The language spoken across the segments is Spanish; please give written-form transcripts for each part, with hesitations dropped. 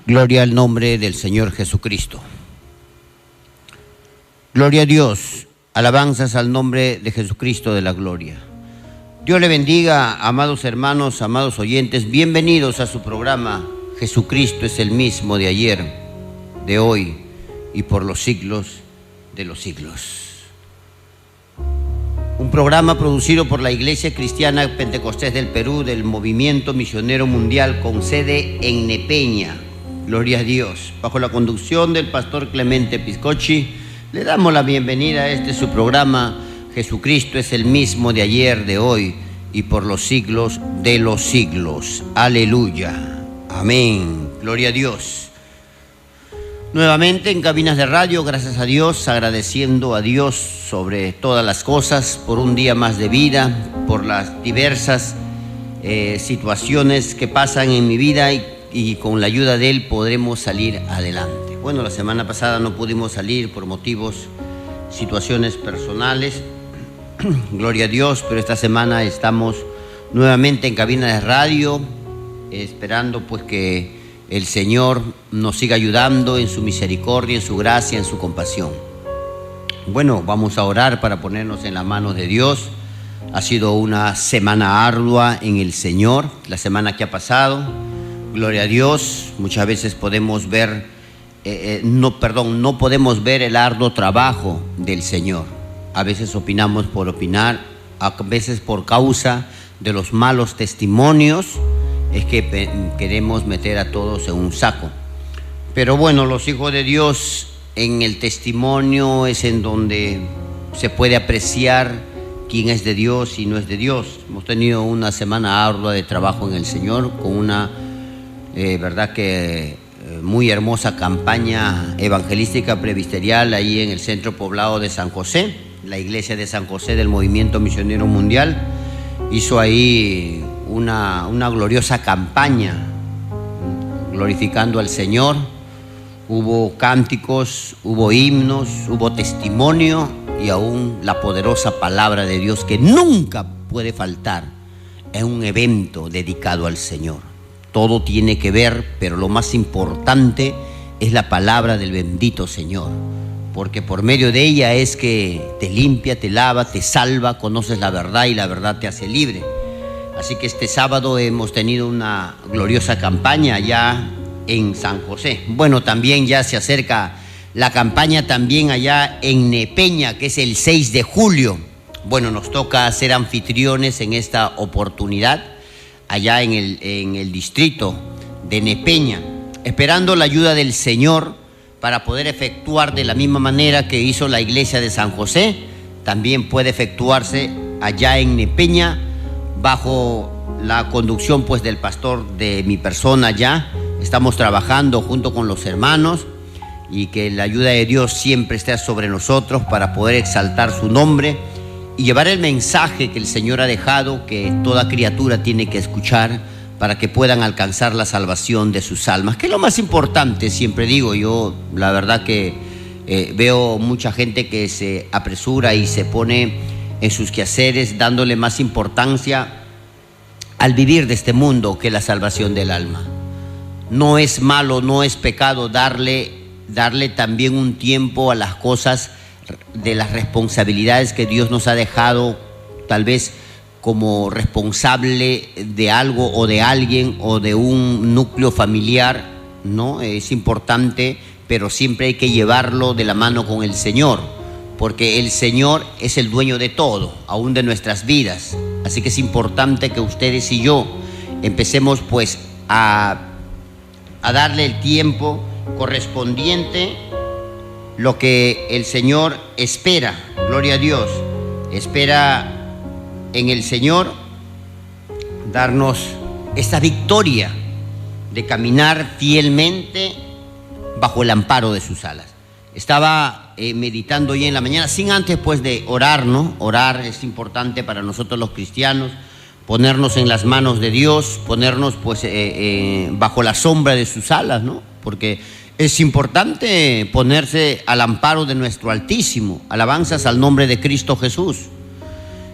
Gloria al nombre del Señor Jesucristo. Gloria a Dios, alabanzas al nombre de Jesucristo de la gloria. Dios le bendiga, amados hermanos, amados oyentes, bienvenidos a su programa Jesucristo es el mismo de ayer, de hoy y por los siglos de los siglos. Un programa producido por la Iglesia Cristiana Pentecostés del Perú, del Movimiento Misionero Mundial, con sede en Nepeña. Gloria a Dios. Bajo la conducción del pastor Clemente Piscochi, le damos la bienvenida a este su programa. Jesucristo es el mismo de ayer, de hoy y por los siglos de los siglos. Aleluya. Amén. Gloria a Dios. Nuevamente en cabinas de radio, gracias a Dios, agradeciendo a Dios sobre todas las cosas, por un día más de vida, por las diversas situaciones que pasan en mi vida y con la ayuda de Él podremos salir adelante. Bueno, la semana pasada no pudimos salir por situaciones personales, gloria a Dios, pero esta semana estamos nuevamente en cabina de radio, esperando pues que el Señor nos siga ayudando en su misericordia, en su gracia, en su compasión. Bueno, vamos a orar para ponernos en las manos de Dios. Ha sido una semana ardua en el Señor, la semana que ha pasado. Gloria a Dios. Muchas veces podemos ver, no podemos ver el arduo trabajo del Señor. A veces opinamos por opinar, a veces por causa de los malos testimonios es que queremos meter a todos en un saco. Pero bueno, los hijos de Dios, en el testimonio es en donde se puede apreciar quién es de Dios y no es de Dios. Hemos tenido una semana ardua de trabajo en el Señor, con una muy hermosa campaña evangelística presbiterial ahí en el centro poblado de San José. La iglesia de San José del Movimiento Misionero Mundial hizo ahí una gloriosa campaña glorificando al Señor. Hubo cánticos, hubo himnos, hubo testimonio y aún la poderosa palabra de Dios que nunca puede faltar en un evento dedicado al Señor. Todo tiene que ver, pero lo más importante es la palabra del bendito Señor, porque por medio de ella es que te limpia, te lava, te salva, conoces la verdad y la verdad te hace libre. Así que este sábado hemos tenido una gloriosa campaña allá en San José. Bueno, también ya se acerca la campaña también allá en Nepeña, que es el 6 de julio. Bueno, nos toca ser anfitriones en esta oportunidad allá en el distrito de Nepeña, esperando la ayuda del Señor para poder efectuar de la misma manera que hizo la iglesia de San José. También puede efectuarse allá en Nepeña, bajo la conducción pues del pastor de mi persona allá. Estamos trabajando junto con los hermanos y que la ayuda de Dios siempre esté sobre nosotros para poder exaltar su nombre y llevar el mensaje que el Señor ha dejado, que toda criatura tiene que escuchar para que puedan alcanzar la salvación de sus almas, que es lo más importante. Siempre digo yo, la verdad que veo mucha gente que se apresura y se pone en sus quehaceres dándole más importancia al vivir de este mundo que la salvación del alma. No es malo, no es pecado darle también un tiempo a las cosas de las responsabilidades que Dios nos ha dejado, tal vez como responsable de algo o de alguien o de un núcleo familiar, ¿no? Es importante, pero siempre hay que llevarlo de la mano con el Señor, porque el Señor es el dueño de todo, aún de nuestras vidas. Así que es importante que ustedes y yo empecemos pues a darle el tiempo correspondiente, lo que el Señor espera. Gloria a Dios. Espera en el Señor darnos esta victoria de caminar fielmente bajo el amparo de sus alas. Estaba meditando hoy en la mañana, sin antes pues de orar, ¿no? Orar es importante para nosotros los cristianos, ponernos en las manos de Dios, ponernos pues bajo la sombra de sus alas, ¿no? Porque es importante ponerse al amparo de nuestro Altísimo. Alabanzas al nombre de Cristo Jesús.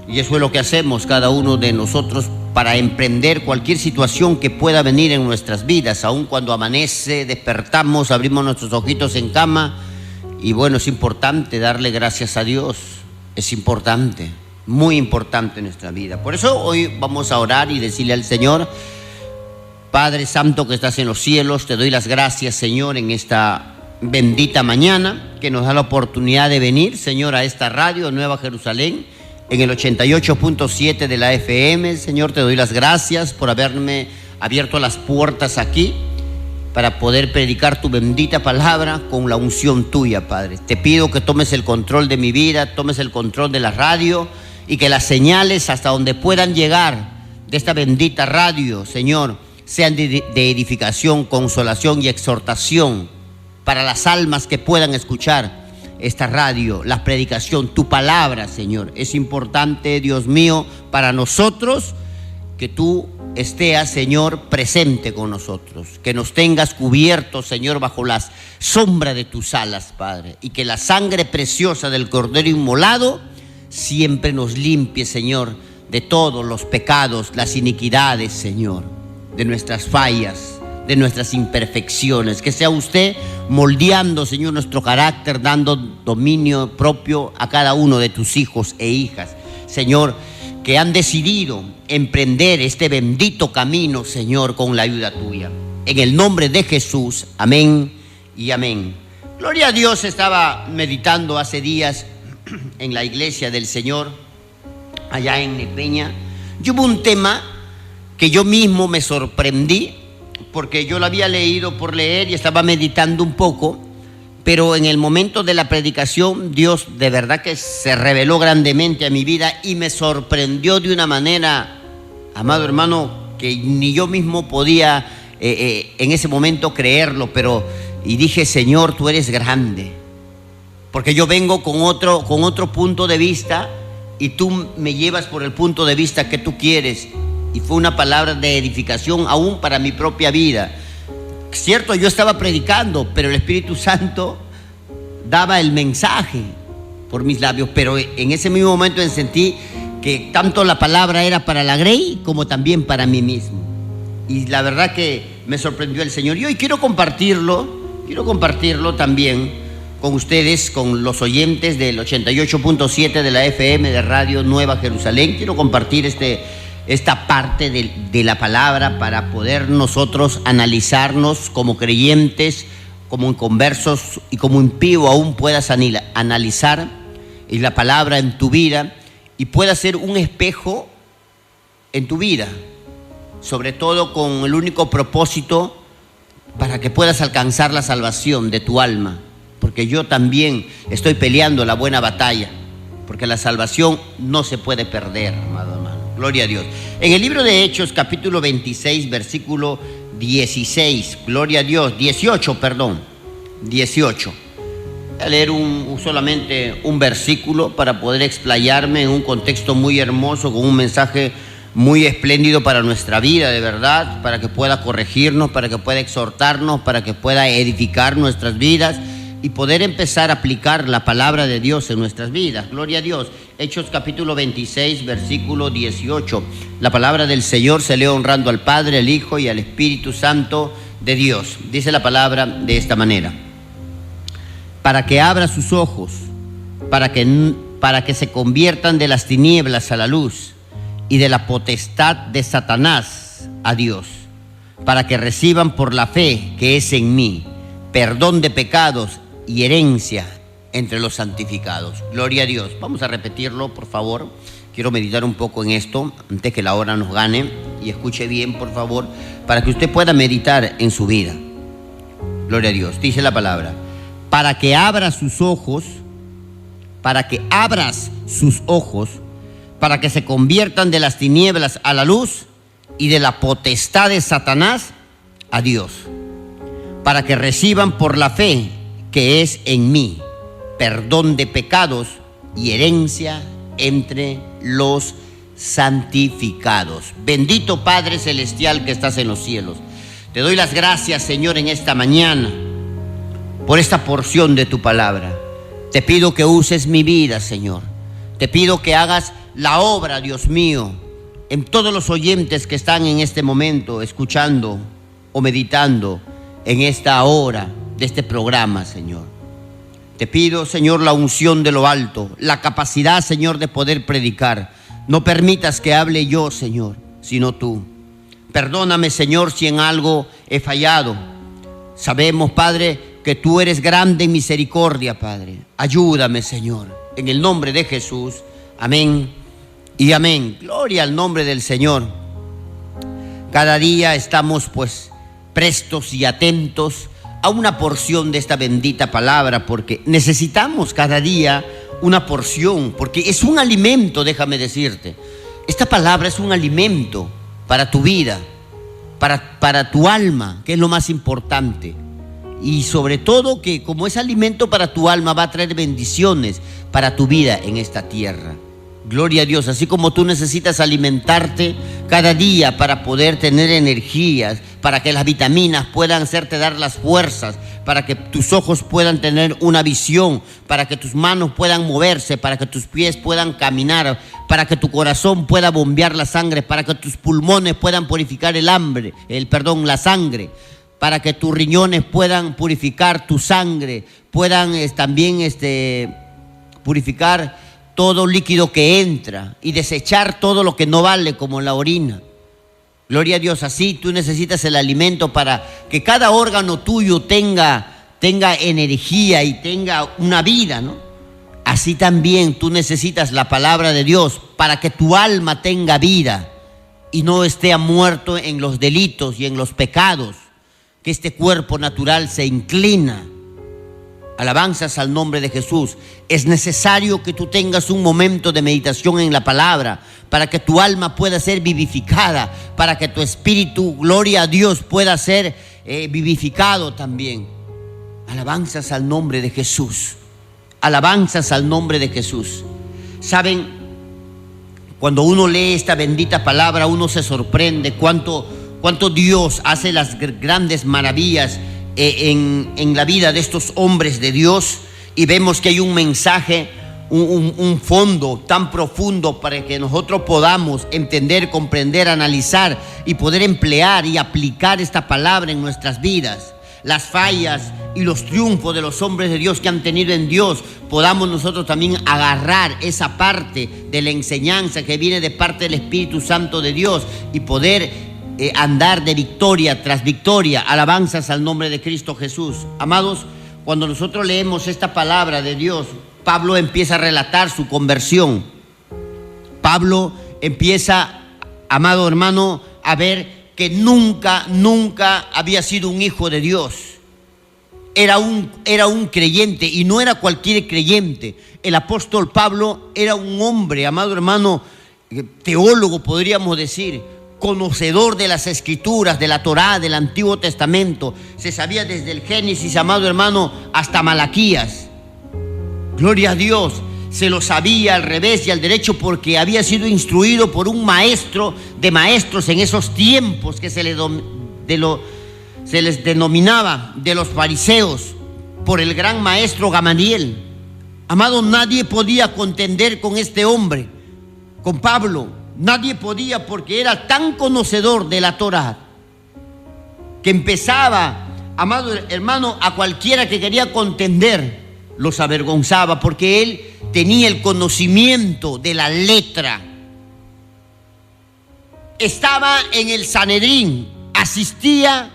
Y eso es lo que hacemos cada uno de nosotros para emprender cualquier situación que pueda venir en nuestras vidas. Aun cuando amanece, despertamos, abrimos nuestros ojitos en cama, y bueno, es importante darle gracias a Dios. Es importante, muy importante en nuestra vida. Por eso hoy vamos a orar y decirle al Señor: Padre Santo que estás en los cielos, te doy las gracias, Señor, en esta bendita mañana que nos da la oportunidad de venir, Señor, a esta radio Nueva Jerusalén en el 88.7 de la FM. Señor, te doy las gracias por haberme abierto las puertas aquí para poder predicar tu bendita palabra con la unción tuya, Padre. Te pido que tomes el control de mi vida, tomes el control de la radio, y que las señales hasta donde puedan llegar de esta bendita radio, Señor, sean de edificación, consolación y exhortación para las almas que puedan escuchar esta radio, la predicación, tu palabra, Señor. Es importante, Dios mío, para nosotros que tú estés, Señor, presente con nosotros, que nos tengas cubiertos, Señor, bajo la sombra de tus alas, Padre, y que la sangre preciosa del Cordero inmolado siempre nos limpie, Señor, de todos los pecados, las iniquidades, Señor, de nuestras fallas, de nuestras imperfecciones. Que sea usted moldeando, Señor, nuestro carácter, dando dominio propio a cada uno de tus hijos e hijas, Señor, que han decidido emprender este bendito camino, Señor, con la ayuda tuya. En el nombre de Jesús, amén y amén. Gloria a Dios. Estaba meditando hace días en la iglesia del Señor, allá en Nepeña, y hubo un tema que yo mismo me sorprendí, porque yo lo había leído por leer y estaba meditando un poco, pero en el momento de la predicación Dios de verdad que se reveló grandemente a mi vida y me sorprendió de una manera, amado hermano, que ni yo mismo podía en ese momento creerlo, y dije: Señor, tú eres grande, porque yo vengo con otro punto de vista y tú me llevas por el punto de vista que tú quieres. Y fue una palabra de edificación aún para mi propia vida. Cierto, yo estaba predicando, pero el Espíritu Santo daba el mensaje por mis labios. Pero en ese mismo momento sentí que tanto la palabra era para la Grey como también para mí mismo. Y la verdad que me sorprendió el Señor. Y hoy quiero compartirlo también con ustedes, con los oyentes del 88.7 de la FM de Radio Nueva Jerusalén. Quiero compartir esta parte de la palabra para poder nosotros analizarnos como creyentes, como inconversos y como impío aún puedas analizar la palabra en tu vida y pueda ser un espejo en tu vida, sobre todo con el único propósito para que puedas alcanzar la salvación de tu alma, porque yo también estoy peleando la buena batalla, porque la salvación no se puede perder, amado hermano. Gloria a Dios. En el libro de Hechos, capítulo 26, versículo 16, gloria a Dios, 18. Voy a leer solamente un versículo para poder explayarme en un contexto muy hermoso, con un mensaje muy espléndido para nuestra vida, de verdad, para que pueda corregirnos, para que pueda exhortarnos, para que pueda edificar nuestras vidas y poder empezar a aplicar la palabra de Dios en nuestras vidas. Gloria a Dios. Hechos capítulo 26, versículo 18. La palabra del Señor se lee honrando al Padre, al Hijo y al Espíritu Santo de Dios. Dice la palabra de esta manera: para que abra sus ojos, para que se conviertan de las tinieblas a la luz y de la potestad de Satanás a Dios, para que reciban por la fe que es en mí perdón de pecados y herencia entre los santificados. Gloria a Dios. Vamos a repetirlo, por favor. Quiero meditar un poco en esto antes que la hora nos gane, y escuche bien, por favor, para que usted pueda meditar en su vida. Gloria a Dios. Dice la palabra: para que abra sus ojos, para que abras sus ojos, para que se conviertan de las tinieblas a la luz y de la potestad de Satanás a Dios, para que reciban por la fe que es en mí perdón de pecados y herencia entre los santificados. Bendito Padre Celestial que estás en los cielos, te doy las gracias, Señor, en esta mañana por esta porción de tu palabra. Te pido que uses mi vida, Señor. Te pido que hagas la obra, Dios mío, en todos los oyentes que están en este momento escuchando o meditando en esta hora de este programa, Señor. Te pido, Señor, la unción de lo alto, la capacidad, Señor, de poder predicar. No permitas que hable yo, Señor, sino tú. Perdóname, Señor, si en algo he fallado. Sabemos, Padre, que tú eres grande en misericordia, Padre. Ayúdame, Señor, en el nombre de Jesús. Amén y amén. Gloria al nombre del Señor. Cada día estamos pues prestos y atentos a una porción de esta bendita palabra, porque necesitamos cada día una porción, porque es un alimento, déjame decirte. Esta palabra es un alimento para tu vida, para tu alma, que es lo más importante. Y sobre todo que como es alimento para tu alma, va a traer bendiciones para tu vida en esta tierra. Gloria a Dios. Así como tú necesitas alimentarte cada día para poder tener energías, para que las vitaminas puedan hacerte dar las fuerzas, para que tus ojos puedan tener una visión, para que tus manos puedan moverse, para que tus pies puedan caminar, para que tu corazón pueda bombear la sangre, para que tus pulmones puedan purificar la sangre, para que tus riñones puedan purificar tu sangre, puedan también purificar todo líquido que entra y desechar todo lo que no vale, como la orina. Gloria a Dios. Así tú necesitas el alimento para que cada órgano tuyo tenga energía y tenga una vida, ¿no? Así también tú necesitas la palabra de Dios para que tu alma tenga vida y no esté muerto en los delitos y en los pecados, que este cuerpo natural se inclina. Alabanzas al nombre de Jesús. Es necesario que tú tengas un momento de meditación en la palabra para que tu alma pueda ser vivificada, para que tu espíritu, gloria a Dios, pueda ser vivificado también. Alabanzas al nombre de Jesús. Alabanzas al nombre de Jesús. Saben, cuando uno lee esta bendita palabra, uno se sorprende cuánto Dios hace las grandes maravillas en la vida de estos hombres de Dios, y vemos que hay un mensaje, un fondo tan profundo para que nosotros podamos entender, comprender, analizar y poder emplear y aplicar esta palabra en nuestras vidas. Las fallas y los triunfos de los hombres de Dios que han tenido en Dios, podamos nosotros también agarrar esa parte de la enseñanza que viene de parte del Espíritu Santo de Dios y poder andar de victoria tras victoria. Alabanzas al nombre de Cristo Jesús. Amados, cuando nosotros leemos esta palabra de Dios, Pablo empieza a relatar su conversión. Pablo empieza, amado hermano, a ver que nunca había sido un hijo de Dios. Era un creyente, y no era cualquier creyente. El apóstol Pablo era un hombre, amado hermano, teólogo, podríamos decir, conocedor de las escrituras, de la Torá, del Antiguo Testamento. Se sabía desde el Génesis, amado hermano, hasta Malaquías. Gloria a Dios. Se lo sabía al revés y al derecho, porque había sido instruido por un maestro de maestros en esos tiempos, que se les denominaba de los fariseos, por el gran maestro Gamaliel. Amado, nadie podía contender con este hombre, con Pablo. Nadie podía, porque era tan conocedor de la Torá que empezaba, amado hermano, a cualquiera que quería contender los avergonzaba, porque él tenía el conocimiento de la letra. Estaba en el Sanedrín, asistía,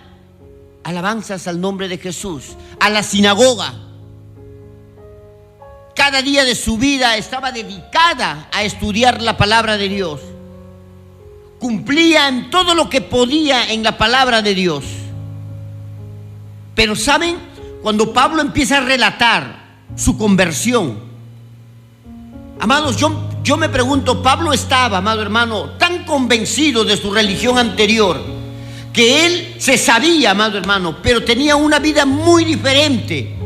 alabanzas al nombre de Jesús, a la sinagoga. Cada día de su vida estaba dedicada a estudiar la palabra de Dios. Cumplía en todo lo que podía en la palabra de Dios. Pero ¿saben? Cuando Pablo empieza a relatar su conversión, amados, yo me pregunto, Pablo estaba, amado hermano, tan convencido de su religión anterior, que él se sabía, amado hermano, pero tenía una vida muy diferente,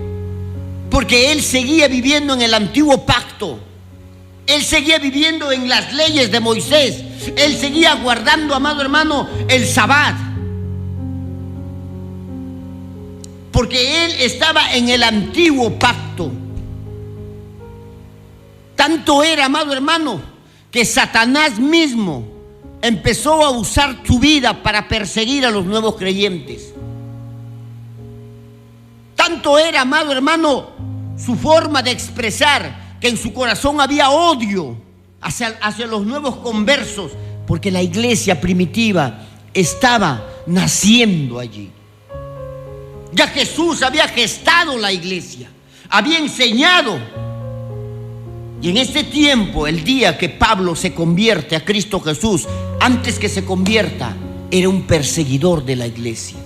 porque él seguía viviendo en el antiguo pacto. Él seguía viviendo en las leyes de Moisés. Él seguía guardando, amado hermano, el Sabbat, porque él estaba en el antiguo pacto. Tanto era, amado hermano, que Satanás mismo empezó a usar su vida para perseguir a los nuevos creyentes. Tanto era, amado hermano, su forma de expresar que en su corazón había odio hacia los nuevos conversos, porque la iglesia primitiva estaba naciendo allí. Ya Jesús había gestado la iglesia, había enseñado. Y en este tiempo, el día que Pablo se convierte a Cristo Jesús, antes que se convierta, era un perseguidor de la iglesia.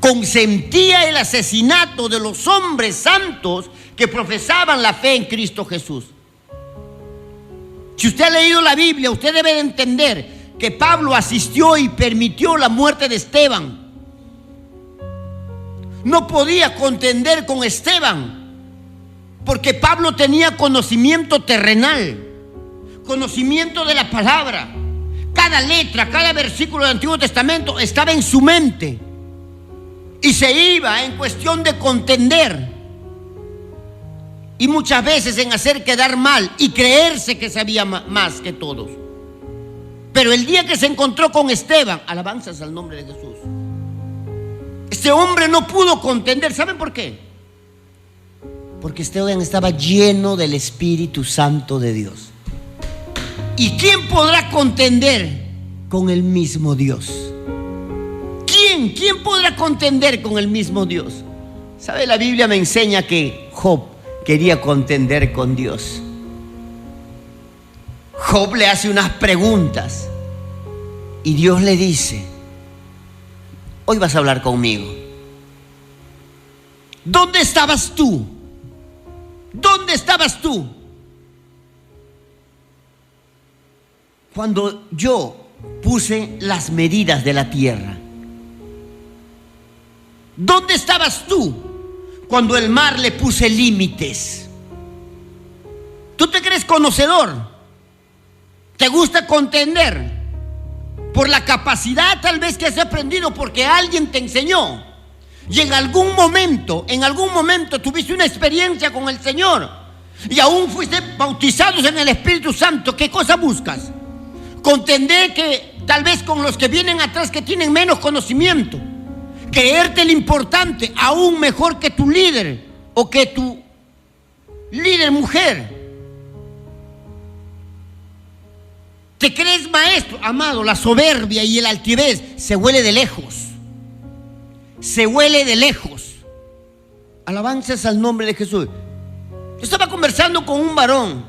Consentía el asesinato de los hombres santos que profesaban la fe en Cristo Jesús. Si usted ha leído la Biblia, usted debe de entender que Pablo asistió y permitió la muerte de Esteban. No podía contender con Esteban, porque Pablo tenía conocimiento terrenal, conocimiento de la palabra. Cada letra, cada versículo del Antiguo Testamento estaba en su mente. Y se iba en cuestión de contender. Y muchas veces en hacer quedar mal y creerse que sabía más que todos. Pero el día que se encontró con Esteban, alabanzas al nombre de Jesús, este hombre no pudo contender. ¿Saben por qué? Porque Esteban estaba lleno del Espíritu Santo de Dios. ¿Y quién podrá contender con el mismo Dios? ¿Quién podrá contender con el mismo Dios? ¿Sabe? La Biblia me enseña que Job quería contender con Dios. Job le hace unas preguntas y Dios le dice: hoy vas a hablar conmigo. ¿Dónde estabas tú? ¿Dónde estabas tú cuando yo puse las medidas de la tierra? ¿Dónde estabas tú cuando el mar le puse límites? ¿Tú te crees conocedor? ¿Te gusta contender? Por la capacidad tal vez que has aprendido porque alguien te enseñó. Y en algún momento tuviste una experiencia con el Señor. Y aún fuiste bautizados en el Espíritu Santo. ¿Qué cosa buscas? Contender que tal vez con los que vienen atrás que tienen menos conocimiento. Creerte el importante, aún mejor que tu líder o que tu líder mujer. ¿Te crees maestro? Amado, la soberbia y el altivez se huele de lejos. Se huele de lejos. Alabanzas al nombre de Jesús. Yo estaba conversando con un varón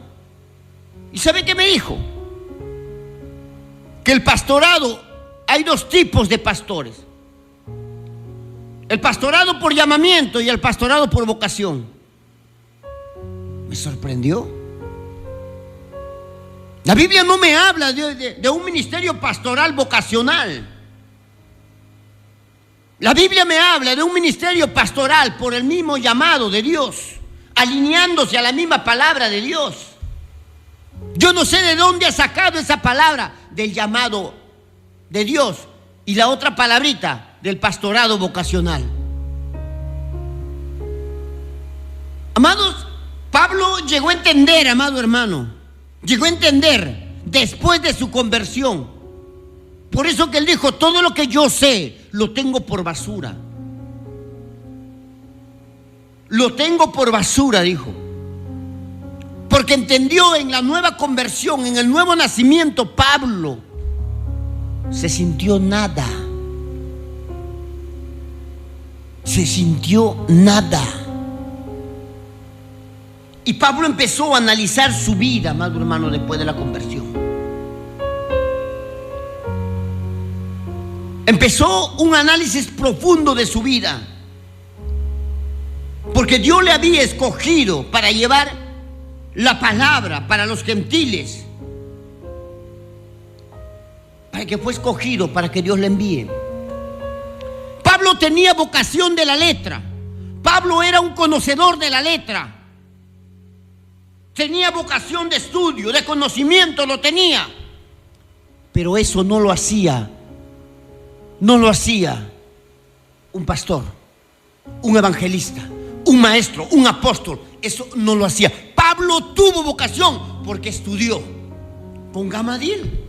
y ¿sabe qué me dijo? Que el pastorado, hay dos tipos de pastores: el pastorado por llamamiento y el pastorado por vocación. Me sorprendió. La Biblia no me habla de un ministerio pastoral vocacional. La Biblia me habla de un ministerio pastoral por el mismo llamado de Dios, alineándose a la misma palabra de Dios. Yo no sé de dónde ha sacado esa palabra del llamado de Dios y la otra palabrita del pastorado vocacional. Amados, Pablo llegó a entender, amado hermano, llegó a entender después de su conversión. Por eso que él dijo: todo lo que yo sé lo tengo por basura. Lo tengo por basura, dijo. Porque entendió en la nueva conversión, en el nuevo nacimiento, Pablo se sintió nada. Se sintió nada. Y Pablo empezó a analizar su vida, amado hermano, después de la conversión. Empezó un análisis profundo de su vida, porque Dios le había escogido para llevar la palabra para los gentiles, para que fue escogido para que Dios le envíe. Pablo tenía vocación de la letra. Pablo era un conocedor de la letra. Tenía vocación de estudio, de conocimiento, lo tenía. Pero eso no lo hacía un pastor, un evangelista, un maestro, un apóstol. Eso no lo hacía. Pablo tuvo vocación porque estudió con Gamaliel.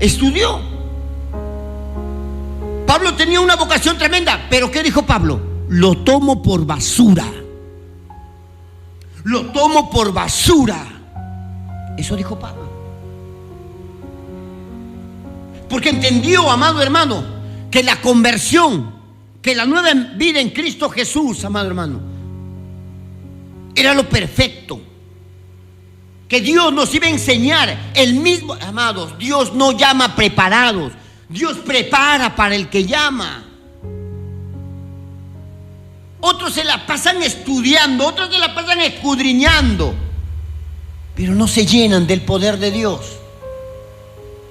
Estudió. Pablo tenía una vocación tremenda, pero ¿qué dijo Pablo? Lo tomo por basura. Lo tomo por basura. Eso dijo Pablo. Porque entendió, amado hermano, que la conversión, que la nueva vida en Cristo Jesús, amado hermano, era lo perfecto. Que Dios nos iba a enseñar el mismo. Amados, Dios no llama preparados, Dios prepara para el que llama. Otros se la pasan estudiando, otros se la pasan escudriñando, pero no se llenan del poder de Dios.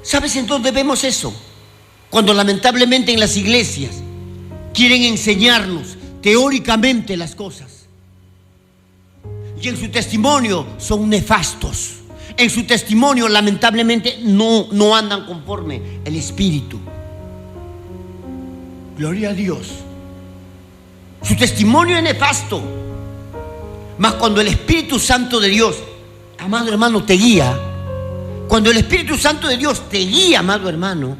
¿Sabes en dónde vemos eso? Cuando lamentablemente en las iglesias quieren enseñarnos teóricamente las cosas, y en su testimonio son nefastos. En su testimonio lamentablemente no andan conforme el Espíritu. Gloria a Dios. Su testimonio es nefasto. Mas cuando el Espíritu Santo de Dios, amado hermano, te guía, cuando el Espíritu Santo de Dios te guía, amado hermano,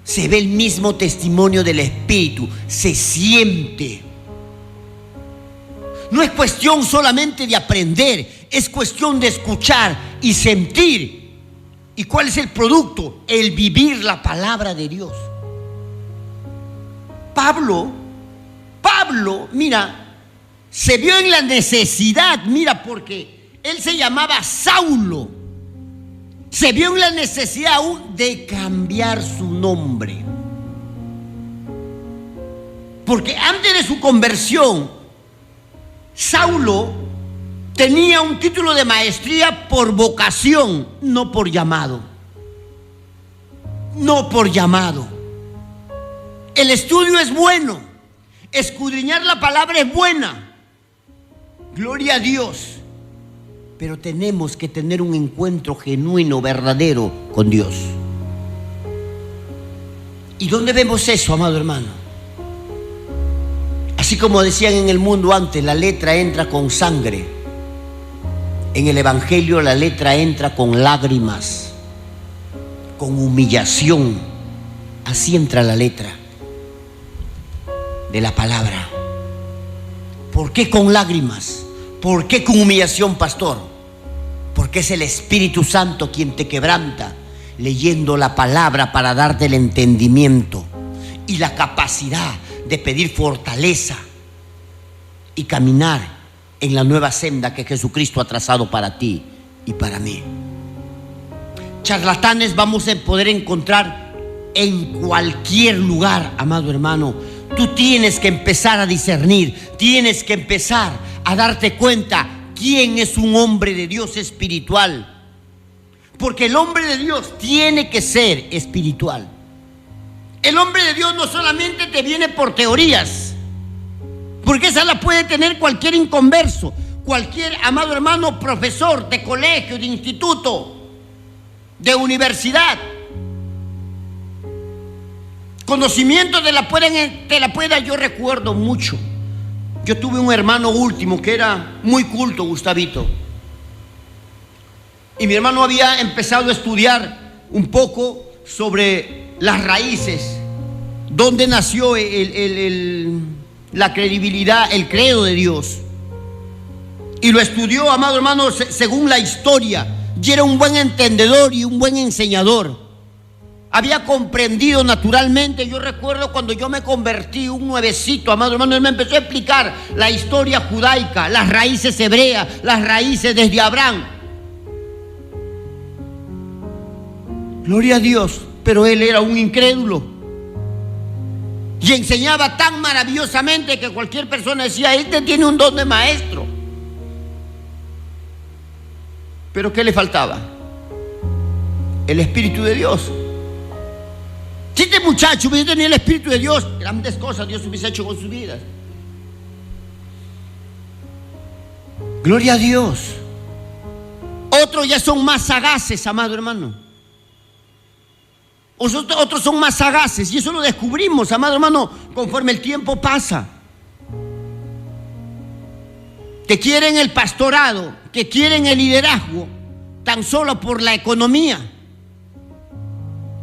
se ve el mismo testimonio del Espíritu, se siente. No es cuestión solamente de aprender, es cuestión de escuchar y sentir. ¿Y cuál es el producto? El vivir la palabra de Dios. Pablo, mira, se vio en la necesidad, mira, porque él se llamaba Saulo. Se vio en la necesidad aún de cambiar su nombre. Porque antes de su conversión, Saulo tenía un título de maestría por vocación, no por llamado. No por llamado. El estudio es bueno, escudriñar la palabra es buena. Gloria a Dios. Pero tenemos que tener un encuentro genuino, verdadero con Dios. ¿Y dónde vemos eso, amado hermano? Así como decían en el mundo antes, la letra entra con sangre. En el Evangelio la letra entra con lágrimas, con humillación. Así entra la letra de la palabra. ¿Por qué con lágrimas? ¿Por qué con humillación, pastor? Porque es el Espíritu Santo quien te quebranta, leyendo la palabra para darte el entendimiento y la capacidad de pedir fortaleza y caminar en la nueva senda que Jesucristo ha trazado para ti y para mí. Charlatanes vamos a poder encontrar en cualquier lugar, amado hermano. Tú tienes que empezar a discernir, tienes que empezar a darte cuenta quién es un hombre de Dios espiritual. Porque el hombre de Dios tiene que ser espiritual. El hombre de Dios no solamente te viene por teorías, porque esa la puede tener cualquier inconverso, cualquier, amado hermano, profesor de colegio, de instituto, de universidad. Conocimiento te la puede dar. Yo recuerdo mucho. Yo tuve un hermano último que era muy culto, Gustavito. Y mi hermano había empezado a estudiar un poco sobre las raíces, dónde nació la credibilidad, el credo de Dios. Y lo estudió, amado hermano, según la historia. Y era un buen entendedor y un buen enseñador. Había comprendido naturalmente. Yo recuerdo cuando yo me convertí, un nuevecito, amado hermano, él me empezó a explicar la historia judaica, las raíces hebreas, las raíces desde Abraham. Gloria a Dios. Pero él era un incrédulo y enseñaba tan maravillosamente que cualquier persona decía: este tiene un don de maestro. Pero ¿qué le faltaba? El Espíritu de Dios. Si este muchacho hubiese tenido el Espíritu de Dios, grandes cosas Dios hubiese hecho con sus vidas. Gloria a Dios. Otros ya son más sagaces, amado hermano. Otros son más sagaces, y eso lo descubrimos, amado hermano, conforme el tiempo pasa. Que quieren el pastorado, que quieren el liderazgo, tan solo por la economía.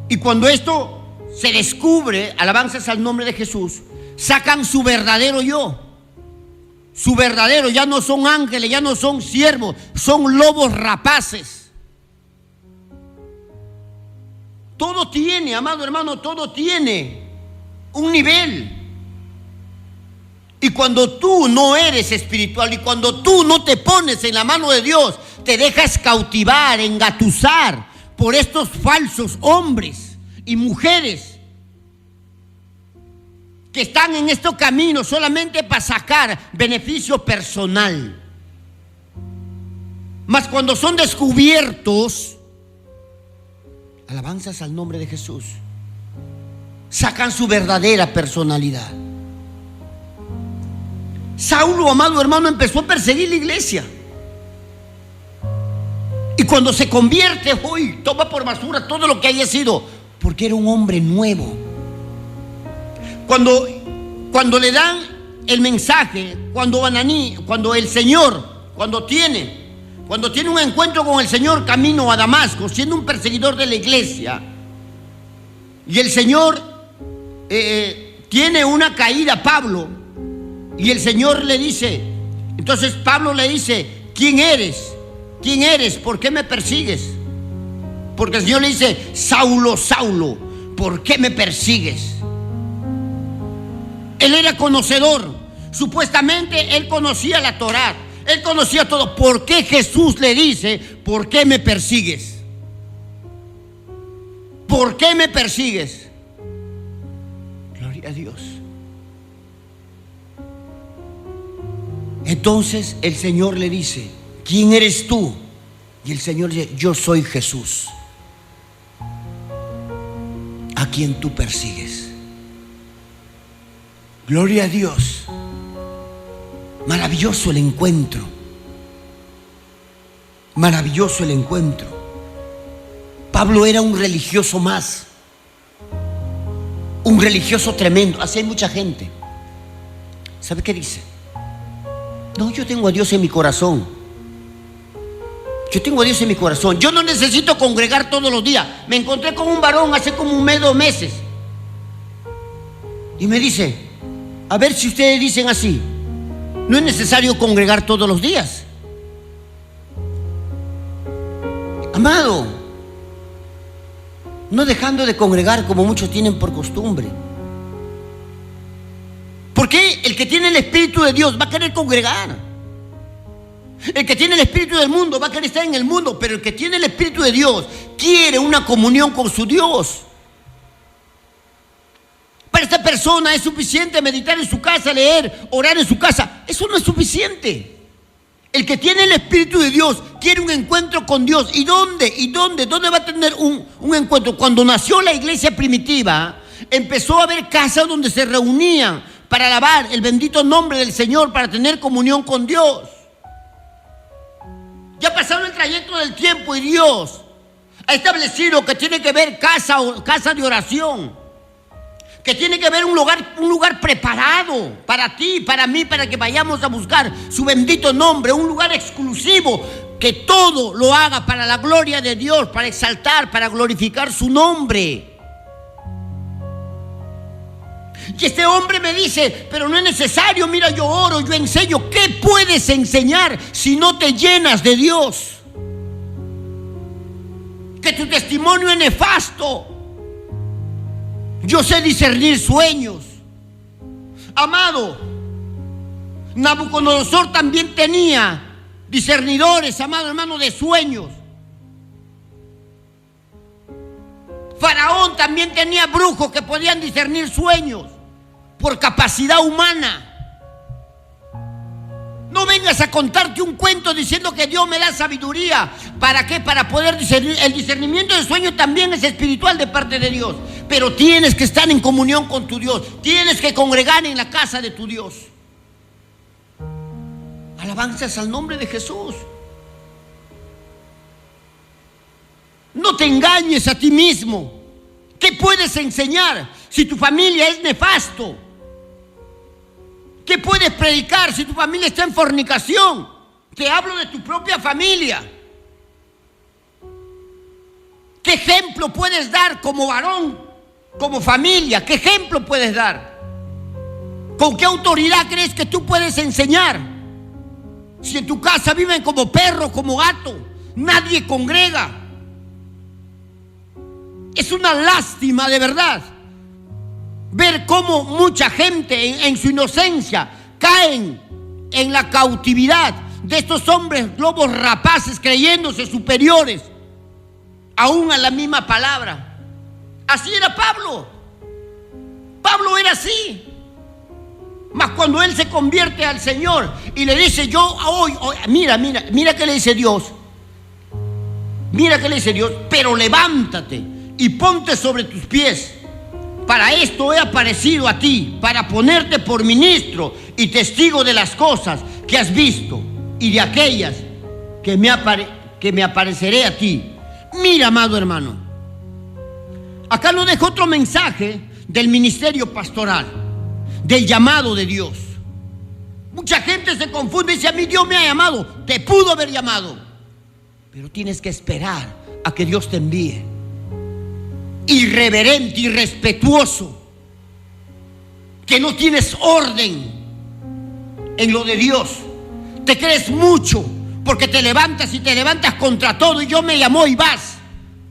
Y cuando esto se descubre, alabanzas al nombre de Jesús, sacan su verdadero yo. Su verdadero, ya no son ángeles, ya no son siervos, son lobos rapaces. Todo tiene, amado hermano, todo tiene un nivel. Y cuando tú no eres espiritual y cuando tú no te pones en la mano de Dios, te dejas cautivar, engatusar por estos falsos hombres y mujeres que están en estos caminos solamente para sacar beneficio personal. Mas cuando son descubiertos, alabanzas al nombre de Jesús, sacan su verdadera personalidad. Saulo, amado hermano, empezó a perseguir la iglesia. Y cuando se convierte, hoy toma por basura todo lo que haya sido, porque era un hombre nuevo. Cuando le dan el mensaje, cuando el Señor, cuando tiene un encuentro con el Señor camino a Damasco, siendo un perseguidor de la iglesia, y el Señor tiene una caída a Pablo, y el Señor le dice, entonces Pablo le dice, ¿quién eres? ¿Quién eres? ¿Por qué me persigues? Porque el Señor le dice, Saulo, Saulo, ¿por qué me persigues? Él era conocedor, supuestamente él conocía la Torá, él conocía todo. ¿Por qué Jesús le dice, ¿por qué me persigues? ¿Por qué me persigues? Gloria a Dios. Entonces el Señor le dice, ¿quién eres tú? Y el Señor dice, yo soy Jesús, a quien tú persigues. Gloria a Dios. Maravilloso el encuentro. Maravilloso el encuentro. Pablo era un religioso más. Un religioso tremendo. Así hay mucha gente. ¿Sabe qué dice? No, yo tengo a Dios en mi corazón. Yo tengo a Dios en mi corazón. Yo no necesito congregar todos los días. Me encontré con un varón hace como un mes, 2 meses. Y me dice, a ver si ustedes dicen así, no es necesario congregar todos los días. Amado, no dejando de congregar como muchos tienen por costumbre. Porque el que tiene el Espíritu de Dios va a querer congregar. El que tiene el espíritu del mundo va a querer estar en el mundo, pero el que tiene el Espíritu de Dios quiere una comunión con su Dios. Para esta persona es suficiente meditar en su casa, leer, orar en su casa. Eso no es suficiente. El que tiene el Espíritu de Dios quiere un encuentro con Dios. ¿Y dónde? ¿Dónde va a tener un encuentro? Cuando nació la iglesia primitiva, empezó a haber casas donde se reunían para alabar el bendito nombre del Señor, para tener comunión con Dios. Ya pasaron el trayecto del tiempo y Dios ha establecido que tiene que haber casa de oración, que tiene que haber un lugar preparado para ti, para mí, para que vayamos a buscar su bendito nombre, un lugar exclusivo, que todo lo haga para la gloria de Dios, para exaltar, para glorificar su nombre. Y este hombre me dice, pero no es necesario, mira, yo oro, yo enseño. ¿Qué puedes enseñar si no te llenas de Dios? Que tu testimonio es nefasto. Yo sé discernir sueños. Amado, Nabucodonosor también tenía discernidores, amado hermano, de sueños. Faraón también tenía brujos que podían discernir sueños por capacidad humana. No vengas a contarte un cuento diciendo que Dios me da sabiduría. ¿Para qué? Para poder discernir. El discernimiento de sueño también es espiritual de parte de Dios. Pero tienes que estar en comunión con tu Dios. Tienes que congregar en la casa de tu Dios. Alabanzas al nombre de Jesús. No te engañes a ti mismo. ¿Qué puedes enseñar si tu familia es nefasto? ¿Qué puedes predicar si tu familia está en fornicación? Te hablo de tu propia familia. ¿Qué ejemplo puedes dar como varón, como familia? ¿Qué ejemplo puedes dar? ¿Con qué autoridad crees que tú puedes enseñar? Si en tu casa viven como perros, como gatos, nadie congrega. Es una lástima, de verdad, ver cómo mucha gente en su inocencia caen en la cautividad de estos hombres lobos rapaces, creyéndose superiores aún a la misma palabra. Así era Pablo. Pablo era así. Mas cuando él se convierte al Señor y le dice, yo hoy, mira que le dice Dios. Mira que le dice Dios, pero levántate y ponte sobre tus pies. Para esto he aparecido a ti, para ponerte por ministro y testigo de las cosas que has visto y de aquellas que me apareceré a ti. Mira, amado hermano, acá nos dejo otro mensaje del ministerio pastoral, del llamado de Dios. Mucha gente se confunde y dice, a mí Dios me ha llamado. Te pudo haber llamado, pero tienes que esperar a que Dios te envíe. Irreverente, irrespetuoso, que no tienes orden en lo de Dios. Te crees mucho porque te levantas y te levantas contra todo. Y Dios me llamó y vas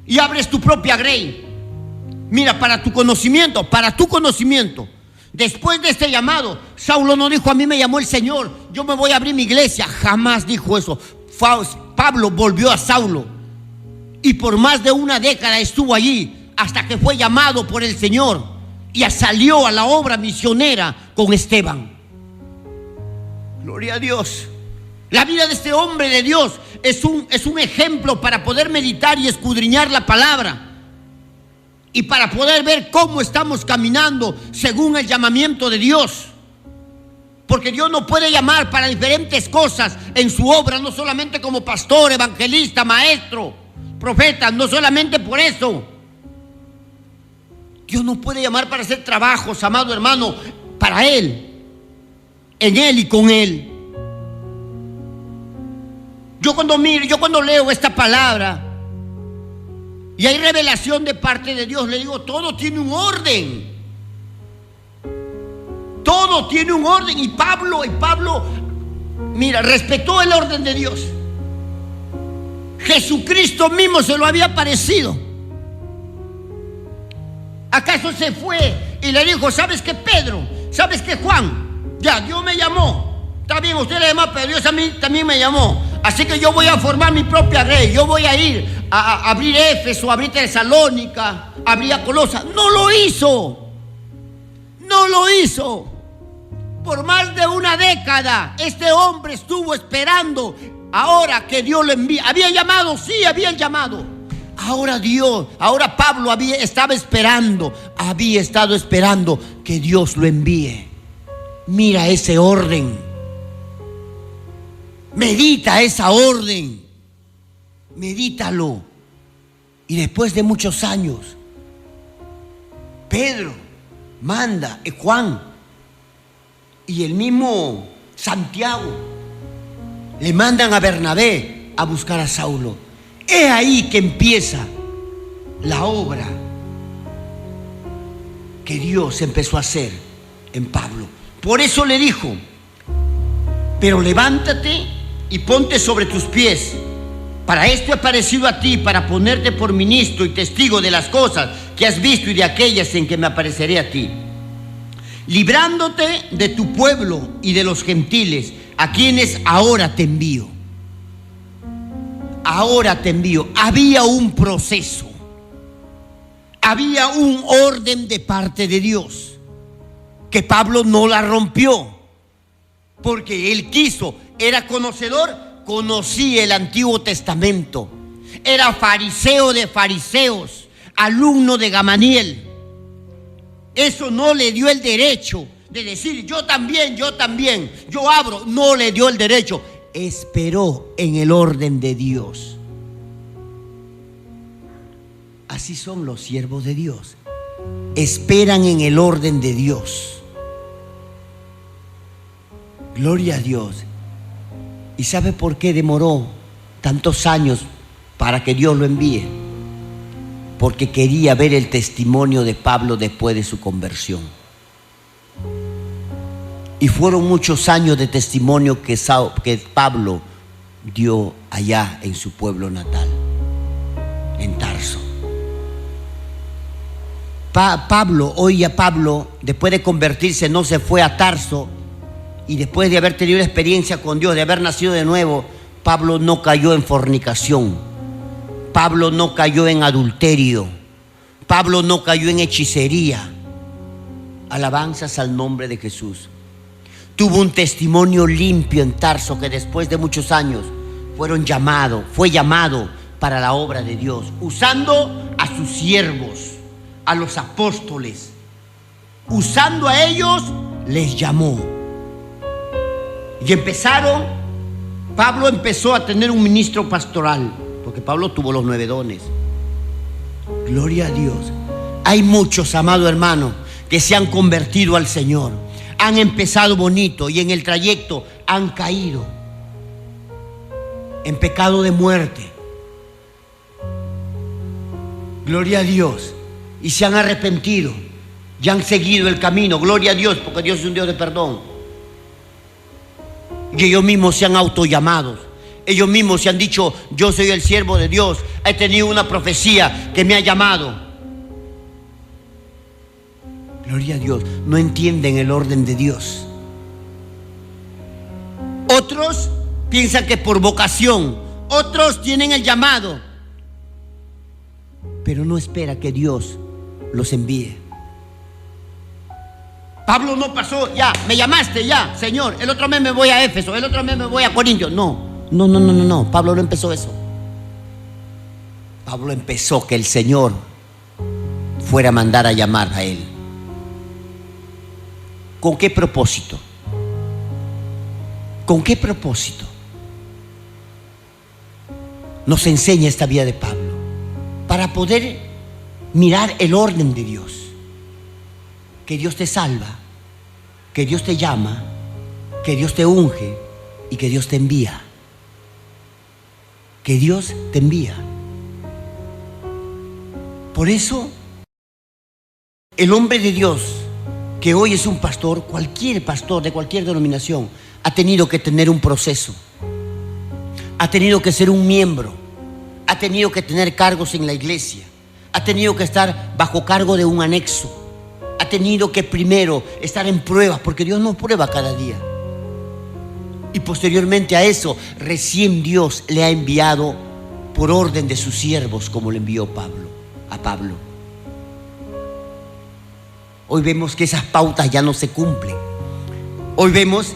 y abres tu propia grey. Mira, para tu conocimiento, después de este llamado, Saulo no dijo, a mí me llamó el Señor, yo me voy a abrir mi iglesia. Jamás dijo eso. Pablo volvió a Saulo y por más de una década estuvo allí, hasta que fue llamado por el Señor y salió a la obra misionera con Esteban. Gloria a Dios. La vida de este hombre de Dios es un ejemplo para poder meditar y escudriñar la palabra y para poder ver cómo estamos caminando según el llamamiento de Dios. Porque Dios nos puede llamar para diferentes cosas en su obra, no solamente como pastor, evangelista, maestro, profeta, no solamente por eso. Dios nos puede llamar para hacer trabajos, amado hermano, para Él, en Él y con Él. Yo cuando leo esta palabra y hay revelación de parte de Dios, le digo, todo tiene un orden. Todo tiene un orden. Y Pablo, mira, respetó el orden de Dios. Jesucristo mismo se lo había parecido. ¿Acaso se fue y le dijo, sabes qué, Pedro, sabes qué, Juan, ya Dios me llamó? Está bien, usted le llamó, pero Dios a mí también me llamó. Así que yo voy a formar mi propia grey. Yo voy a ir a abrir Éfeso, a abrir Tesalónica, a abrir a Colosa. No lo hizo. No lo hizo. Por más de una década este hombre estuvo esperando ahora que Dios lo envía. Había llamado, sí, había llamado. Ahora Pablo había estado esperando que Dios lo envíe. Mira ese orden. Medita esa orden. Medítalo. Y después de muchos años, Pedro manda, Juan y el mismo Santiago le mandan a Bernabé a buscar a Saulo. Es ahí que empieza la obra que Dios empezó a hacer en Pablo. Por eso le dijo, pero levántate y ponte sobre tus pies. Para esto he aparecido a ti, para ponerte por ministro y testigo de las cosas que has visto y de aquellas en que me apareceré a ti, librándote de tu pueblo y de los gentiles, a quienes ahora te envío. Ahora te envío. Había un proceso, había un orden de parte de Dios que Pablo no la rompió, porque él quiso, era conocedor, conocía el Antiguo Testamento, era fariseo de fariseos, alumno de Gamaliel. Eso no le dio el derecho de decir yo también, yo abro. No le dio el derecho. Esperó en el orden de Dios. Así son los siervos de Dios. Esperan en el orden de Dios. Gloria a Dios. ¿Y sabe por qué demoró tantos años para que Dios lo envíe? porque quería ver el testimonio de Pablo después de su conversión. Y fueron muchos años de testimonio que Pablo dio allá en su pueblo natal, en Tarso. Pablo, después de convertirse, no se fue a Tarso, y después de haber tenido experiencia con Dios, de haber nacido de nuevo, Pablo no cayó en fornicación, Pablo no cayó en adulterio, Pablo no cayó en hechicería. Alabanzas al nombre de Jesús. Tuvo un testimonio limpio en Tarso, que después de muchos años fue llamado para la obra de Dios, usando a sus siervos, a los apóstoles, usando a ellos, les llamó. Y Pablo empezó a tener un ministro pastoral, porque Pablo tuvo los 9 dones. Gloria a Dios. Hay muchos, amado hermano, que se han convertido al Señor, han empezado bonito y en el trayecto han caído en pecado de muerte. Gloria a Dios. Y se han arrepentido y han seguido el camino. Gloria a Dios, porque Dios es un Dios de perdón. Y ellos mismos se han autollamado. Ellos mismos se han dicho: yo soy el siervo de Dios, he tenido una profecía que me ha llamado. Gloria a Dios. No entienden el orden de Dios. Otros piensan que por vocación, otros tienen el llamado, pero no espera que Dios los envíe. Pablo no pasó: ya, me llamaste, ya, Señor, el otro mes me voy a Éfeso, el otro mes me voy a Corintios. No. Pablo no empezó eso. Pablo empezó que el Señor fuera a mandar a llamar a él. ¿Con qué propósito? ¿Con qué propósito? Nos enseña esta vida de Pablo para poder mirar el orden de Dios. Que Dios te salva, que Dios te llama, que Dios te unge y que Dios te envía. Que Dios te envía. Por eso, el hombre de Dios, que hoy es un pastor, cualquier pastor de cualquier denominación, ha tenido que tener un proceso, ha tenido que ser un miembro, ha tenido que tener cargos en la iglesia, ha tenido que estar bajo cargo de un anexo, ha tenido que primero estar en pruebas, porque Dios nos prueba cada día. Y posteriormente a eso, recién Dios le ha enviado por orden de sus siervos, como le envió a Pablo. Hoy vemos que esas pautas ya no se cumplen. Hoy vemos,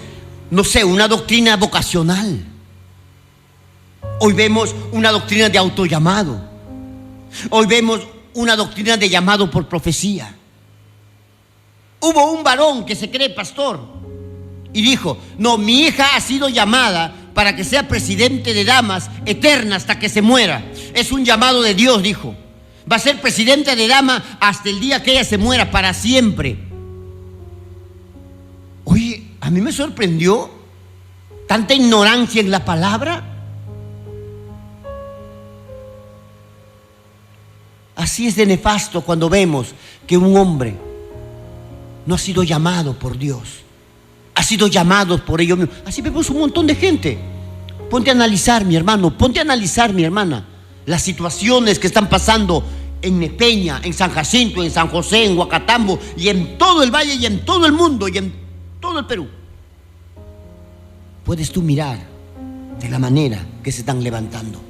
una doctrina vocacional. Hoy vemos una doctrina de autollamado. Hoy vemos una doctrina de llamado por profecía. Hubo un varón que se cree pastor y dijo: no, mi hija ha sido llamada para que sea presidente de damas eterna hasta que se muera. Es un llamado de Dios, dijo. Va a ser presidente de damas hasta el día que ella se muera, para siempre. Oye, a mí me sorprendió tanta ignorancia en la palabra. Así es de nefasto cuando vemos que un hombre no ha sido llamado por Dios, ha sido llamado por ellos mismos. Así vemos un montón de gente. Ponte a analizar, mi hermano, ponte a analizar, mi hermana, las situaciones que están pasando en Nepeña, en San Jacinto, en San José, en Huacatambo y en todo el valle y en todo el mundo y en todo el Perú. Puedes tú mirar de la manera que se están levantando.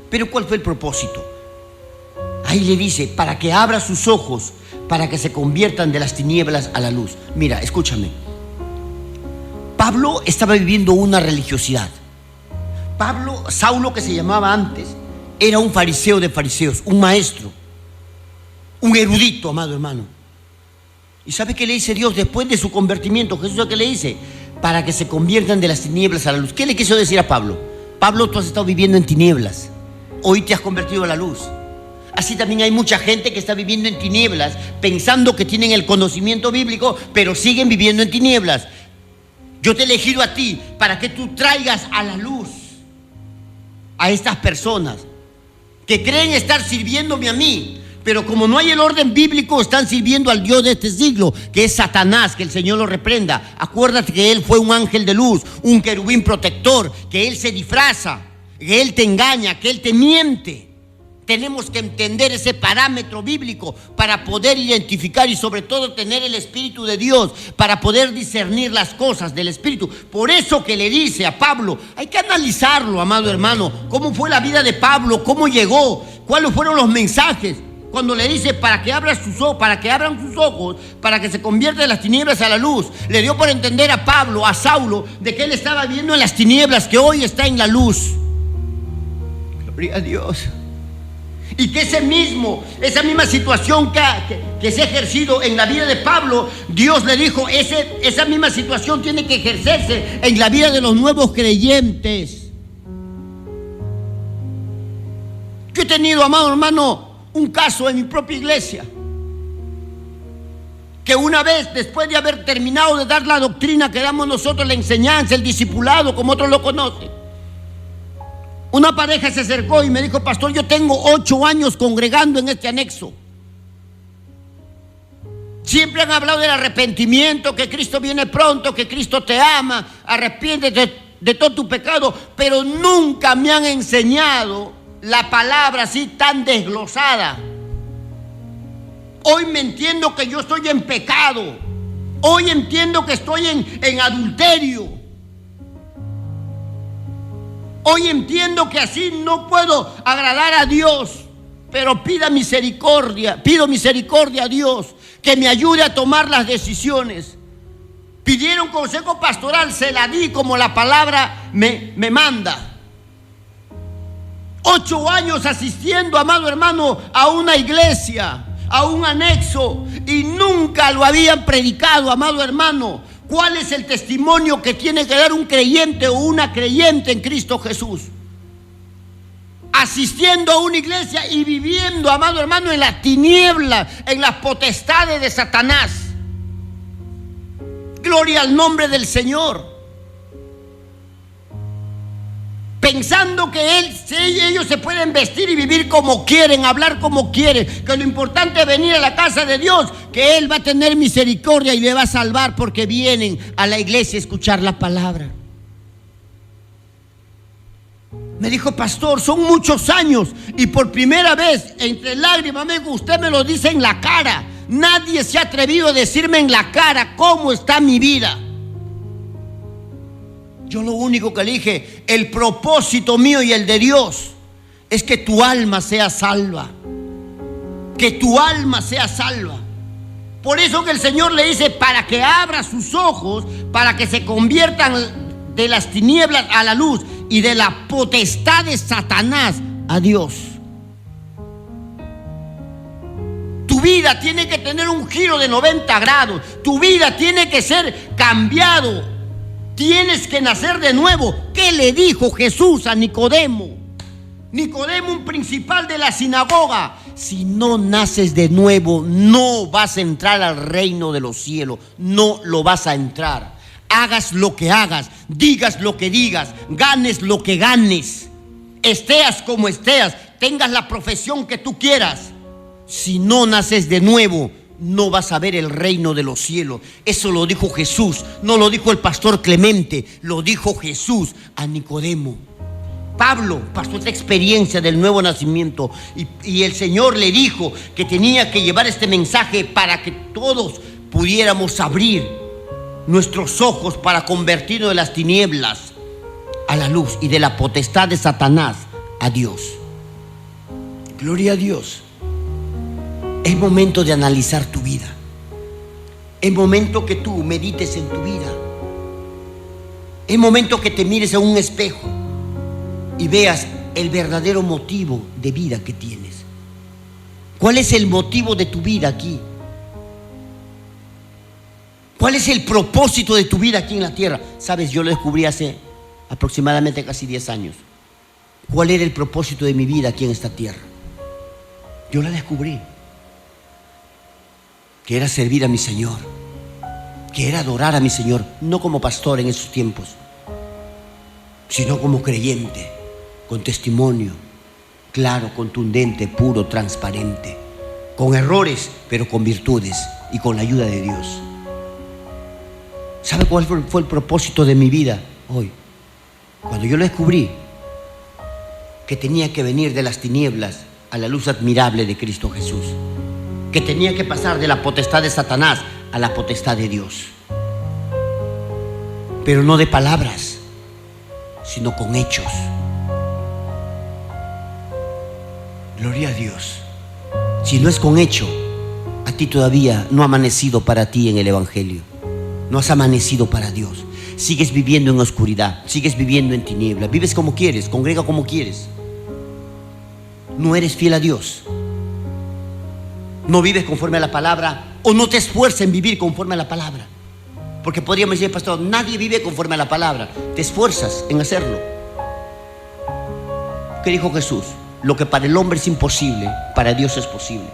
Pero ¿cuál fue el propósito? Ahí le dice: para que abra sus ojos, para que se conviertan de las tinieblas a la luz. Mira, escúchame. Pablo estaba viviendo una religiosidad. Saulo, que se llamaba antes, era un fariseo de fariseos, un maestro, un erudito, amado hermano. ¿Y sabe qué le dice Dios después de su convertimiento? Jesús, ¿qué le dice? Para que se conviertan de las tinieblas a la luz. ¿Qué le quiso decir a Pablo? Pablo, tú has estado viviendo en tinieblas, hoy te has convertido a la luz. Así también hay mucha gente que está viviendo en tinieblas, pensando que tienen el conocimiento bíblico, pero siguen viviendo en tinieblas. Yo te he elegido a ti para que tú traigas a la luz a estas personas que creen estar sirviéndome a mí, pero como no hay el orden bíblico, están sirviendo al Dios de este siglo, que es Satanás, que el Señor lo reprenda. Acuérdate que él fue un ángel de luz, un querubín protector, que él se disfraza, que él te engaña, que él te miente. Tenemos que entender ese parámetro bíblico para poder identificar y sobre todo tener el Espíritu de Dios para poder discernir las cosas del Espíritu. Por eso que le dice a Pablo, hay que analizarlo, amado hermano, cómo fue la vida de Pablo, cómo llegó, cuáles fueron los mensajes. Cuando le dice para que abran sus ojos, para que se convierta de las tinieblas a la luz, le dio por entender a Pablo, a Saulo, de que él estaba viviendo en las tinieblas, que hoy está en la luz. Gloria a Dios. Y que esa misma situación que se ha ejercido en la vida de Pablo, Dios le dijo, esa misma situación tiene que ejercerse en la vida de los nuevos creyentes. Yo he tenido, amado hermano, un caso en mi propia iglesia, que una vez, después de haber terminado de dar la doctrina que damos nosotros, la enseñanza, el discipulado, como otros lo conocen, una pareja se acercó y me dijo, pastor, yo tengo 8 años congregando en este anexo. Siempre han hablado del arrepentimiento, que Cristo viene pronto, que Cristo te ama, arrepiéntete de todo tu pecado, pero nunca me han enseñado la palabra así tan desglosada. Hoy me entiendo que yo estoy en pecado. Hoy entiendo que estoy en adulterio. Hoy entiendo que así no puedo agradar a Dios, pero pido misericordia a Dios, que me ayude a tomar las decisiones. Pidieron consejo pastoral, se la di como la palabra me manda. 8 años asistiendo, amado hermano, a una iglesia, a un anexo, y nunca lo habían predicado, amado hermano. ¿Cuál es el testimonio que tiene que dar un creyente o una creyente en Cristo Jesús? Asistiendo a una iglesia y viviendo, amado hermano, en las tinieblas, en las potestades de Satanás. Gloria al nombre del Señor. Pensando que ellos se pueden vestir y vivir como quieren, hablar como quieren, que lo importante es venir a la casa de Dios, que Él va a tener misericordia y le va a salvar porque vienen a la iglesia a escuchar la palabra. Me dijo, pastor, son muchos años y por primera vez, entre lágrimas, me dijo, usted me lo dice en la cara. Nadie se ha atrevido a decirme en la cara cómo está mi vida. Yo lo único que le dije, el propósito mío y el de Dios es que tu alma sea salva. Que tu alma sea salva. Por eso que el Señor le dice, para que abra sus ojos, para que se conviertan de las tinieblas a la luz y de la potestad de Satanás a Dios. Tu vida tiene que tener un giro de 90 grados. Tu vida tiene que ser cambiado. Tienes que nacer de nuevo. ¿Qué le dijo Jesús a Nicodemo? Nicodemo, un principal de la sinagoga. Si no naces de nuevo, no vas a entrar al reino de los cielos. No lo vas a entrar. Hagas lo que hagas, digas lo que digas, ganes lo que ganes, estés como estés, tengas la profesión que tú quieras. Si no naces de nuevo, no vas a ver el reino de los cielos. Eso lo dijo Jesús, no lo dijo el pastor Clemente, lo dijo Jesús a Nicodemo. Pablo pasó esta experiencia del nuevo nacimiento y el Señor le dijo que tenía que llevar este mensaje para que todos pudiéramos abrir nuestros ojos para convertirnos de las tinieblas a la luz y de la potestad de Satanás a Dios. Gloria a Dios. Es momento de analizar tu vida. Es momento que tú medites en tu vida. Es momento que te mires a un espejo y veas el verdadero motivo de vida que tienes. ¿Cuál es el motivo de tu vida aquí? ¿Cuál es el propósito de tu vida aquí en la tierra? Sabes, yo lo descubrí hace aproximadamente casi 10 años. ¿Cuál era el propósito de mi vida aquí en esta tierra? Yo la descubrí. Que era servir a mi Señor, que era adorar a mi Señor, no como pastor en esos tiempos, sino como creyente, con testimonio, claro, contundente, puro, transparente, con errores, pero con virtudes y con la ayuda de Dios. ¿Sabe cuál fue el propósito de mi vida hoy? Cuando yo lo descubrí, que tenía que venir de las tinieblas a la luz admirable de Cristo Jesús, que tenía que pasar de la potestad de Satanás a la potestad de Dios, pero no de palabras, sino con hechos. Gloria a Dios. Si no es con hecho, a ti todavía no ha amanecido para ti en el Evangelio. No has amanecido para Dios. Sigues viviendo en oscuridad, sigues viviendo en tinieblas, vives como quieres, congrega como quieres. No eres fiel a Dios. No vives conforme a la palabra, o no te esfuerzas en vivir conforme a la palabra. Porque podríamos decir, pastor, nadie vive conforme a la palabra. Te esfuerzas en hacerlo. ¿Qué dijo Jesús? Lo que para el hombre es imposible, para Dios es posible.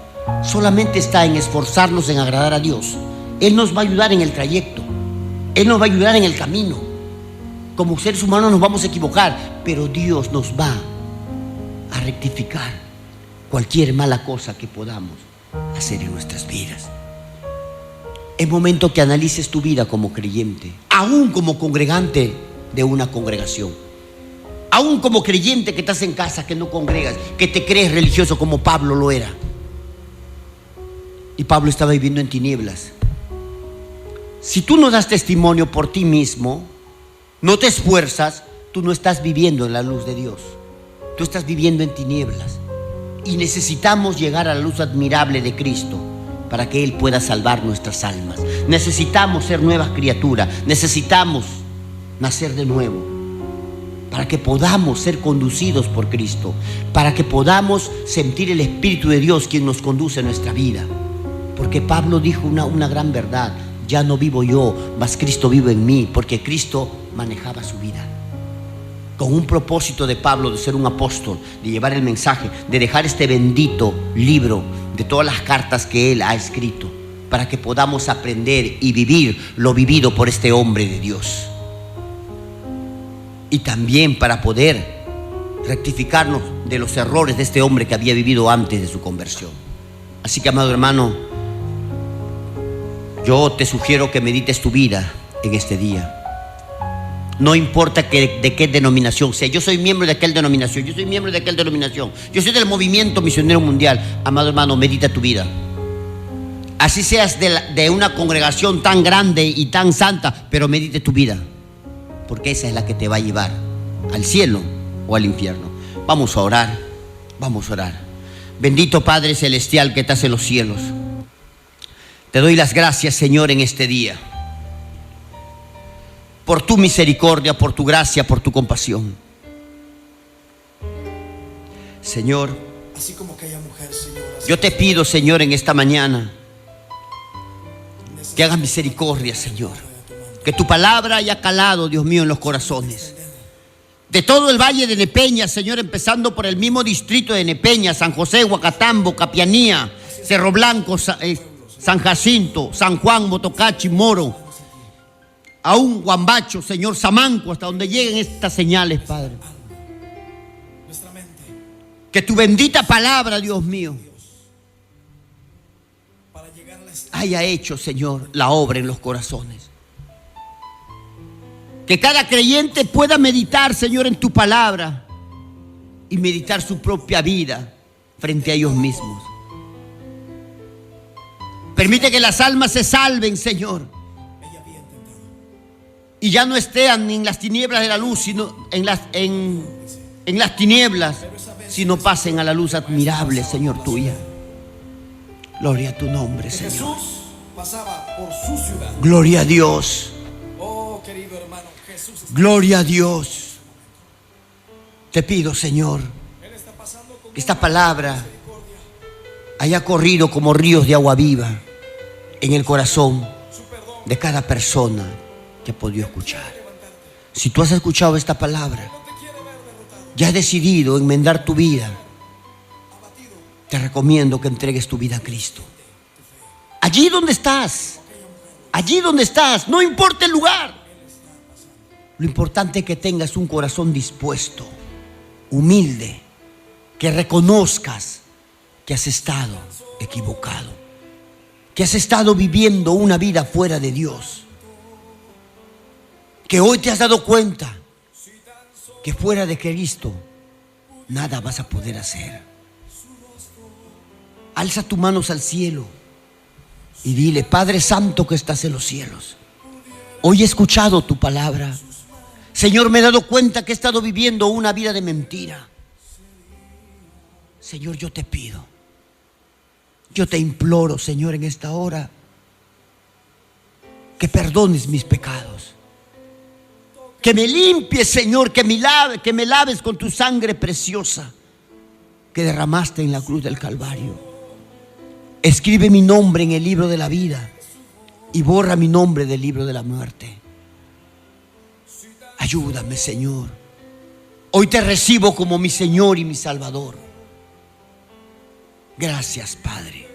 Solamente está en esforzarnos en agradar a Dios. Él nos va a ayudar en el trayecto. Él nos va a ayudar en el camino. Como seres humanos nos vamos a equivocar, pero Dios nos va a rectificar cualquier mala cosa que podamos hacer en nuestras vidas. Es momento que analices tu vida como creyente, aún como congregante de una congregación, aún como creyente que estás en casa, que no congregas, que te crees religioso como Pablo lo era. Y Pablo estaba viviendo en tinieblas. Si tú no das testimonio por ti mismo, no te esfuerzas, tú no estás viviendo en la luz de Dios. Tú estás viviendo en tinieblas. Y necesitamos llegar a la luz admirable de Cristo para que Él pueda salvar nuestras almas. Necesitamos ser nuevas criaturas. Necesitamos nacer de nuevo para que podamos ser conducidos por Cristo, para que podamos sentir el Espíritu de Dios quien nos conduce en nuestra vida. Porque Pablo dijo una gran verdad: ya no vivo yo, mas Cristo vive en mí, porque Cristo manejaba su vida. Con un propósito de Pablo de ser un apóstol, de llevar el mensaje, de dejar este bendito libro de todas las cartas que él ha escrito, para que podamos aprender y vivir lo vivido por este hombre de Dios. Y también para poder rectificarnos de los errores de este hombre que había vivido antes de su conversión. Así que, amado hermano, yo te sugiero que medites tu vida en este día. No importa de qué denominación sea. Yo soy miembro de aquella denominación, yo soy miembro de aquella denominación, yo soy del movimiento misionero mundial. Amado hermano, medita tu vida. Así seas de una congregación tan grande y tan santa, pero medite tu vida, porque esa es la que te va a llevar al cielo o al infierno. Vamos a orar, vamos a orar. Bendito Padre Celestial que estás en los cielos, te doy las gracias, Señor, en este día, por tu misericordia, por tu gracia, por tu compasión. Señor, así como aquella mujer, Señor, yo te pido, Señor, en esta mañana, que hagas misericordia, Señor. Que tu palabra haya calado, Dios mío, en los corazones de todo el valle de Nepeña, Señor, empezando por el mismo distrito de Nepeña, San José, Huacatambo, Capianía, Cerro Blanco, San Jacinto, San Juan, Motocachi, Moro, aún Huambacho, Señor, Samanco, hasta donde lleguen estas señales, Padre. Que tu bendita palabra, Dios mío, haya hecho, Señor, la obra en los corazones. Que cada creyente pueda meditar, Señor, en tu palabra y meditar su propia vida frente a ellos mismos. Permite que las almas se salven, Señor, y ya no estén en las tinieblas de la luz, sino en las tinieblas, sino pasen a la luz admirable, Señor, tuya. Gloria a tu nombre, Señor. Jesús pasaba por su ciudad. Gloria a Dios. Oh, querido hermano, Jesús. Gloria a Dios. Te pido, Señor, que esta palabra haya corrido como ríos de agua viva en el corazón de cada persona que ha podido escuchar. Si tú has escuchado esta palabra, ya has decidido enmendar tu vida, te recomiendo que entregues tu vida a Cristo. Allí donde estás, no importa el lugar. Lo importante es que tengas un corazón dispuesto, humilde, que reconozcas que has estado equivocado, que has estado viviendo una vida fuera de Dios, que hoy te has dado cuenta que fuera de Cristo nada vas a poder hacer. Alza tus manos al cielo y dile: Padre Santo que estás en los cielos, hoy he escuchado tu palabra. Señor, me he dado cuenta que he estado viviendo una vida de mentira. Señor, yo te pido, yo te imploro, Señor, en esta hora, que perdones mis pecados, que me limpies, Señor, que me laves con tu sangre preciosa que derramaste en la cruz del Calvario. Escribe mi nombre en el libro de la vida y borra mi nombre del libro de la muerte. Ayúdame, Señor. Hoy te recibo como mi Señor y mi Salvador. Gracias, Padre,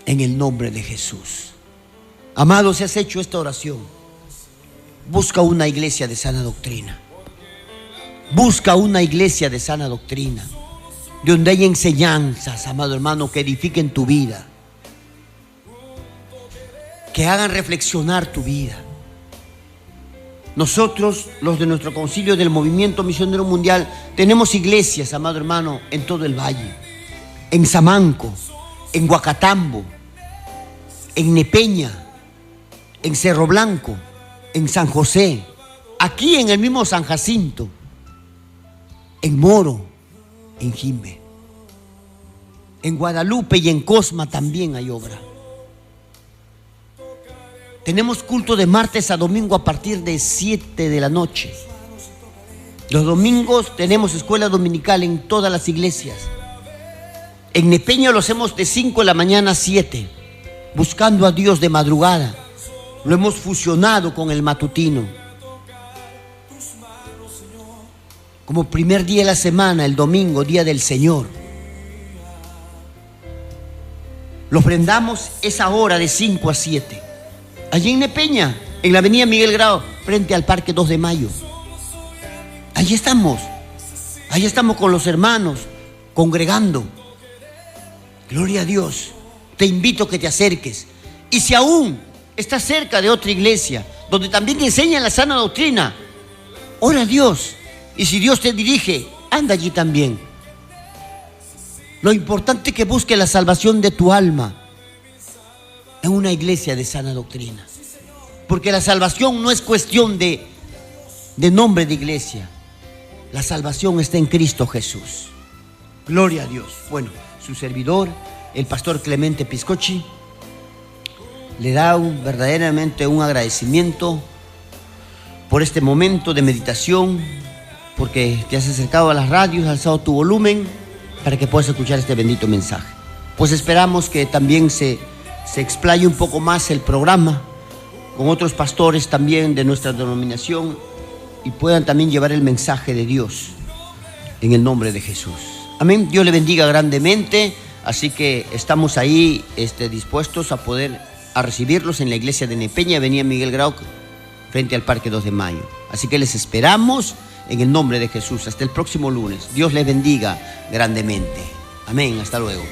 en el nombre de Jesús. Amado, si has hecho esta oración, busca una iglesia de sana doctrina. Busca una iglesia de sana doctrina, donde hay enseñanzas, amado hermano, que edifiquen tu vida, que hagan reflexionar tu vida. Nosotros, los de nuestro concilio del Movimiento Misionero Mundial, tenemos iglesias, amado hermano, en todo el valle, en Samanco, en Huacatambo, en Nepeña, en Cerro Blanco, en San José, aquí en el mismo San Jacinto, en Moro, en Jimbe, en Guadalupe y en Cosma también hay obra. Tenemos culto de martes a domingo a partir de 7 de la noche. Los domingos tenemos escuela dominical en todas las iglesias. En Nepeña lo hacemos de 5 de la mañana a 7, buscando a Dios de madrugada. Lo hemos fusionado con el matutino. Como primer día de la semana, el domingo, día del Señor. Lo prendamos esa hora de 5 a 7. Allí en Nepeña, en la avenida Miguel Grau, frente al Parque 2 de Mayo. Allí estamos con los hermanos, congregando. Gloria a Dios. Te invito a que te acerques. Y si aún estás cerca de otra iglesia, donde también enseñan la sana doctrina, ora a Dios. Y si Dios te dirige, anda allí también. Lo importante es que busques la salvación de tu alma en una iglesia de sana doctrina. Porque la salvación no es cuestión de nombre de iglesia. La salvación está en Cristo Jesús. Gloria a Dios. Bueno, su servidor, el pastor Clemente Piscochi, le da verdaderamente un agradecimiento por este momento de meditación, porque te has acercado a las radios, has alzado tu volumen para que puedas escuchar este bendito mensaje. Pues esperamos que también se explaye un poco más el programa con otros pastores también de nuestra denominación y puedan también llevar el mensaje de Dios en el nombre de Jesús. Amén. Dios le bendiga grandemente. Así que estamos ahí dispuestos a recibirlos en la iglesia de Nepeña, avenida Miguel Grau, frente al Parque 2 de Mayo. Así que les esperamos en el nombre de Jesús. Hasta el próximo lunes. Dios les bendiga grandemente. Amén. Hasta luego.